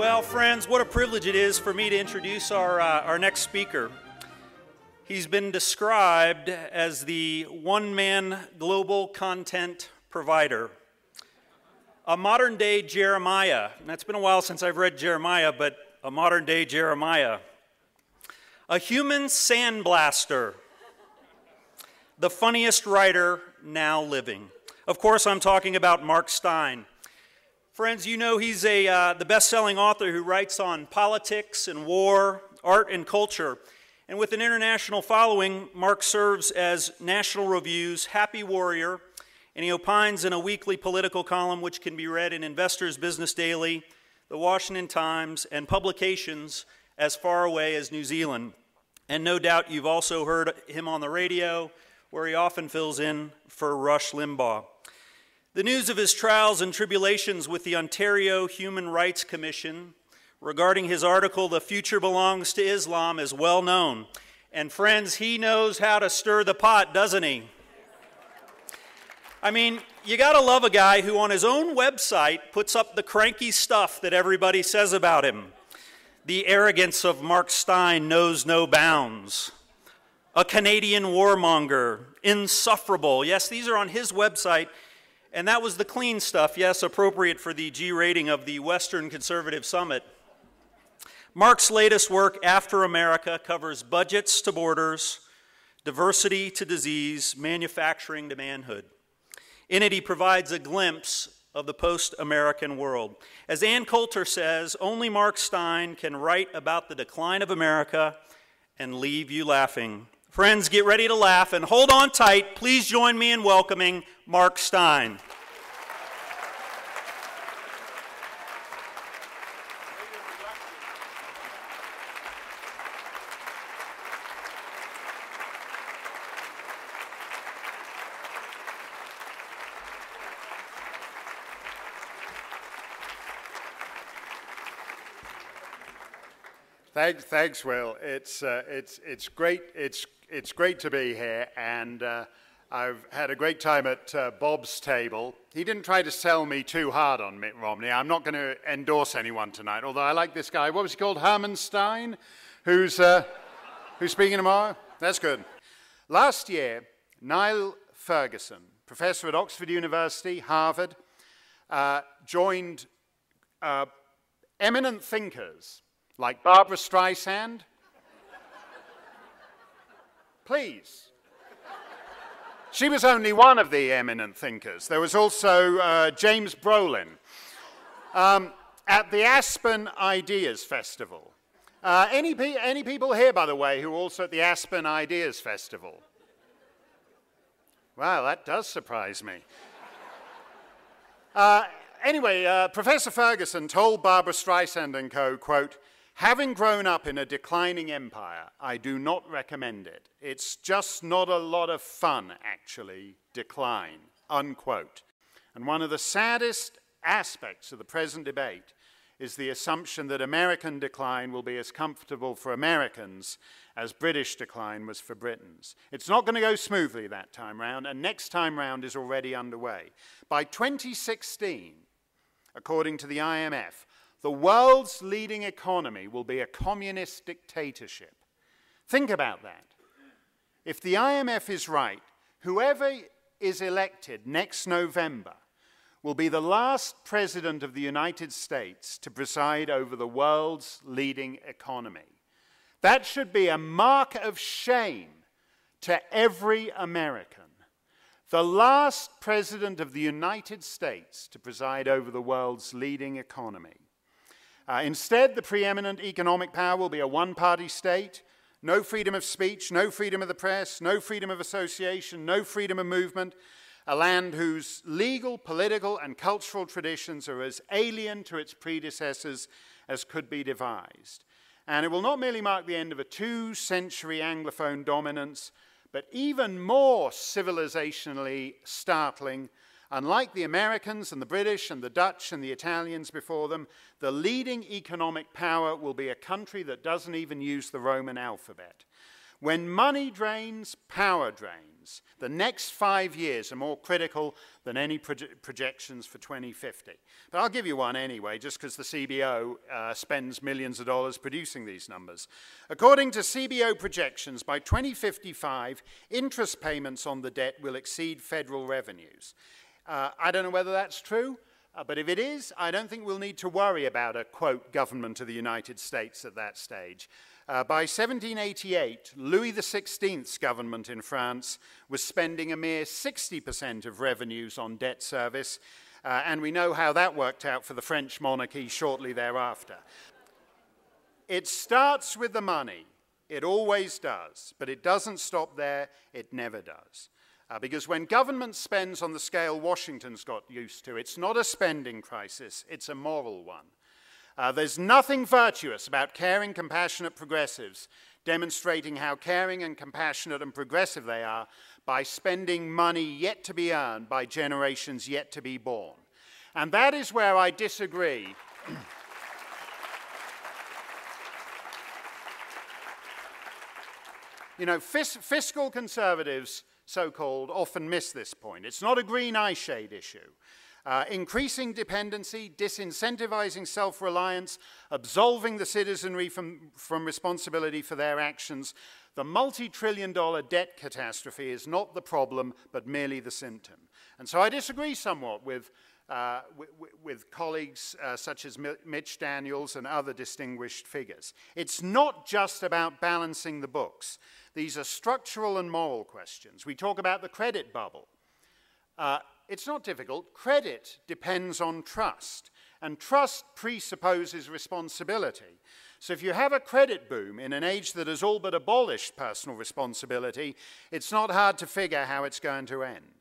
Well, friends, what a privilege it is for me to introduce our next speaker. He's been described as the one-man global content provider, a modern-day Jeremiah. And it's been a while since I've read Jeremiah, but a modern-day Jeremiah. A human sandblaster, the funniest writer now living. Of course, I'm talking about Mark Steyn. Friends, you know he's the best-selling author who writes on politics and war, art and culture. And with an international following, Mark serves as National Review's Happy Warrior, and he opines in a weekly political column which can be read in Investor's Business Daily, the Washington Times, and publications as far away as New Zealand. And no doubt you've also heard him on the radio, where he often fills in for Rush Limbaugh. The news of his trials and tribulations with the Ontario Human Rights Commission regarding his article, "The Future Belongs to Islam," is well known. And friends, he knows how to stir the pot, doesn't he? I mean, you gotta love a guy who on his own website puts up the cranky stuff that everybody says about him. The arrogance of Mark Steyn knows no bounds. A Canadian warmonger, insufferable. Yes, these are on his website. And that was the clean stuff, yes, appropriate for the G rating of the Western Conservative Summit. Mark's latest work, After America, covers budgets to borders, diversity to disease, manufacturing to manhood. In it, he provides a glimpse of the post-American world. As Ann Coulter says, only Mark Steyn can write about the decline of America and leave you laughing. Friends, get ready to laugh and hold on tight. Please join me in welcoming Mark Steyn. Thanks, Will. It's great. It's great to be here, and I've had a great time at Bob's table. He didn't try to sell me too hard on Mitt Romney. I'm not going to endorse anyone tonight, although I like this guy. What was he called? Herman Steyn, who's speaking tomorrow. That's good. Last year, Niall Ferguson, professor at Oxford University, Harvard, joined eminent thinkers like Barbara Streisand. Please. She was only one of the eminent thinkers. There was also James Brolin at the Aspen Ideas Festival. Any people here, by the way, who are also at the Aspen Ideas Festival? Wow, that does surprise me. Anyway, Professor Ferguson told Barbara Streisand and co., quote, "Having grown up in a declining empire, I do not recommend it. It's just not a lot of fun, actually, decline," unquote. And one of the saddest aspects of the present debate is the assumption that American decline will be as comfortable for Americans as British decline was for Britons. It's not going to go smoothly that time round, and next time round is already underway. By 2016, according to the IMF, the world's leading economy will be a communist dictatorship. Think about that. If the IMF is right, whoever is elected next November will be the last president of the United States to preside over the world's leading economy. That should be a mark of shame to every American. The last president of the United States to preside over the world's leading economy. Instead, the preeminent economic power will be a one-party state, no freedom of speech, no freedom of the press, no freedom of association, no freedom of movement, a land whose legal, political, and cultural traditions are as alien to its predecessors as could be devised. And it will not merely mark the end of a two-century Anglophone dominance, but even more civilizationally startling. Unlike the Americans and the British and the Dutch and the Italians before them, the leading economic power will be a country that doesn't even use the Roman alphabet. When money drains, power drains. means. The next 5 years are more critical than any projections for 2050. But I'll give you one anyway, just because the CBO spends millions of dollars producing these numbers. According to CBO projections, by 2055, interest payments on the debt will exceed federal revenues. I don't know whether that's true. But if it is, I don't think we'll need to worry about a, quote, government of the United States at that stage. By 1788, Louis XVI's government in France was spending a mere 60% of revenues on debt service, and we know how that worked out for the French monarchy shortly thereafter. It starts with the money. It always does. But it doesn't stop there. It never does. Because when government spends on the scale Washington's got used to, it's not a spending crisis, it's a moral one. There's nothing virtuous about caring, compassionate progressives demonstrating how caring and compassionate and progressive they are by spending money yet to be earned by generations yet to be born. And that is where I disagree. You know, fiscal conservatives, so-called, often miss this point. It's not a green eyeshade issue. Increasing dependency, disincentivizing self-reliance, absolving the citizenry from responsibility for their actions. The multi-trillion-dollar debt catastrophe is not the problem, but merely the symptom. And so I disagree somewhat with colleagues such as Mitch Daniels and other distinguished figures. It's not just about balancing the books. These are structural and moral questions. We talk about the credit bubble. It's not difficult. Credit depends on trust, and trust presupposes responsibility. So if you have a credit boom in an age that has all but abolished personal responsibility, it's not hard to figure how it's going to end.